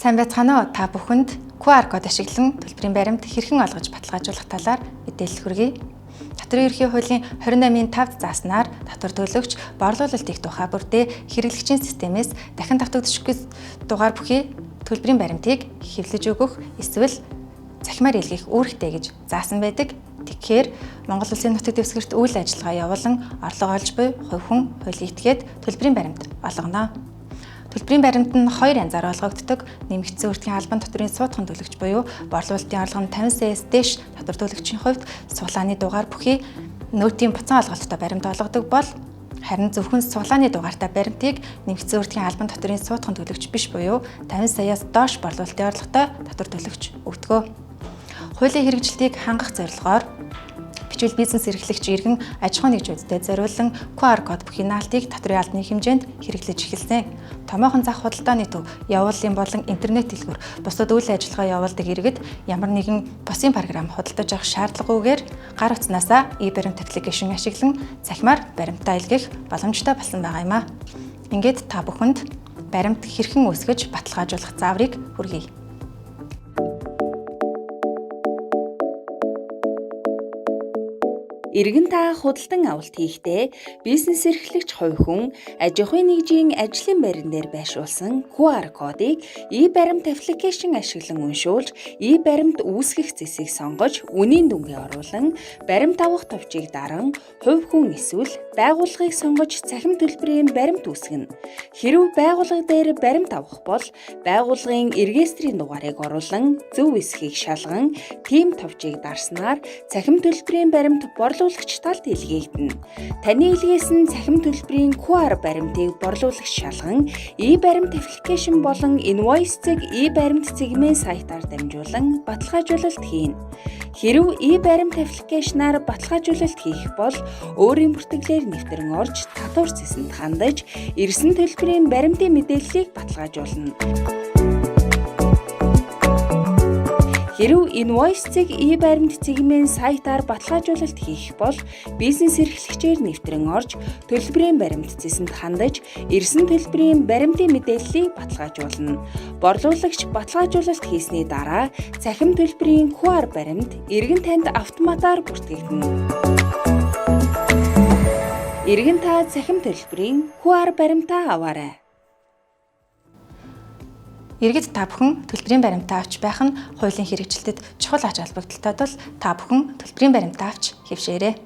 Сайн байцгаана уу? Та бүхэнд QR код ашиглан төлбөрийн баримт хэрхэн олгож баталгаажуулах талаар мэдээлэл хүргэе. Татварын ерхий хуулийн 28-5 зааснаар татвар төлөгч борлуулалтыг тухай бүрдээ хэрэглэгчийн системээс дахин давтагдчихгүй дугаар бүхий төлбөрийн баримтыг хэвлэж өгөх эсвэл цахимаар илгээх үүрэгтэй гэж заасан байдаг. Тэгэхээр Монгол Улсын нутаг дэвсгэрт үйл ажиллагаа явуулан орлого олж буй хувь хүн хуулийн этгээд төлбөрийн баримт олгоно. Төлбөрийн баримт нь хоёр янзаар олгогддог. Нэмэгдсэн өртгийн албан татврын суудхан төлөгч буюу борлуулалтын орлого нь 50 сая-с дээш татвар төлөгчийн хувьд цуглааны дугаар бүхий нөөтийн буцан олголттой баримт олгодог бол харин зөвхөн цуглааны дугаартай баримтыг нэмэгдсэн өртгийн албан татврын суудхан төлөгч биш буюу 50 сая-с доош борлуулалтын орлоготой татвар төлөгч өгдөг. Хуулийн хэрэгжилтийг хангах зорилгоор бичвэл бизнес эрхлэгч иргэн аж ахуйн нэгжүүдэд зориулан QR код бүхий наалтыг татварын албаны хэмжээнд хэрэглэж эхэлсэн. Томоохон зах худалдааны төв явууллын болон интернет дэлгүүр бусад үйл ажиллагаа явуулдаг иргэд ямар нэгэн босын програм худалдаж авах шаардлагагүйгээр гар утснаасаа e-баримт аппликейшн ашиглан цахимаар баримтаа илгээх боломжтой болсон байгаа юм а. Ингээд та бүхэнд баримт хэрхэн үүсгэж баталгаажуулах зааврыг хүргэе. Иргэн та худалдан авалт хийхдээ бизнес эрхлэгч хувь хүн аж ахуйн нэгжийн ажлын байран дээр байршуулсан QR кодыг e-баримт аппликейшн ашиглан уншуулж, e-баримт үүсгэх зэсийг сонгож, үнийн дүнгээ оруулан, баримт авах товчийг даран, хувь хүн эсвэл байгууллагыг сонгож цахим төлбөрийн баримт үүсгэнэ. Хэрэв байгууллага дээр баримт авах бол байгууллагын регистрийн дугаарыг оруулан, зөв эсхийг шалган, тийм товчийг дарснаар цахим төлбөрийн баримт борлуулагч талд илгээгдэнэ. Таны илгээсэн цахим төлбөрийн QR баримтыг борлуулагч шалган, e-баримт аппликейшн болон invoice цэг e-баримт цэгмийн сайтаар дамжуулан баталгаажуулалт хийнэ. Хэрэв e-баримт аппликейшнаар баталгаажуулалт хийх бол өөрийн бүртгэлээр нэвтрэн орж татвар цэсэнд хандаж, ирсэн төлбөрийн баримтын мэдээллийг баталгаажуулна. Хэрэв invoice цэг e-баримт цэгмийн сайтаар баталгаажуулалт хийх бол бизнес эрхлэгчээр нэвтрэн орж төлбөрийн баримт цэсэнд хандаж, ирсэн төлбөрийн баримтын мэдээллийг баталгаажуулна. Борлуулагч баталгаажуулалт хийсний дараа цахим төлбөрийн QR баримт иргэн танд автоматар бүртгэгдэнэ. Иргэн та цахим төлбөрийн QR баримтаа аваарай. Иргэд та бүхэн төлбөрийн баримтаа авч байх нь хуулийн хэрэгжилтэд чухал ач холбогдолтой тул та бүхэн төлбөрийн баримтаа авч хэвшээрэй.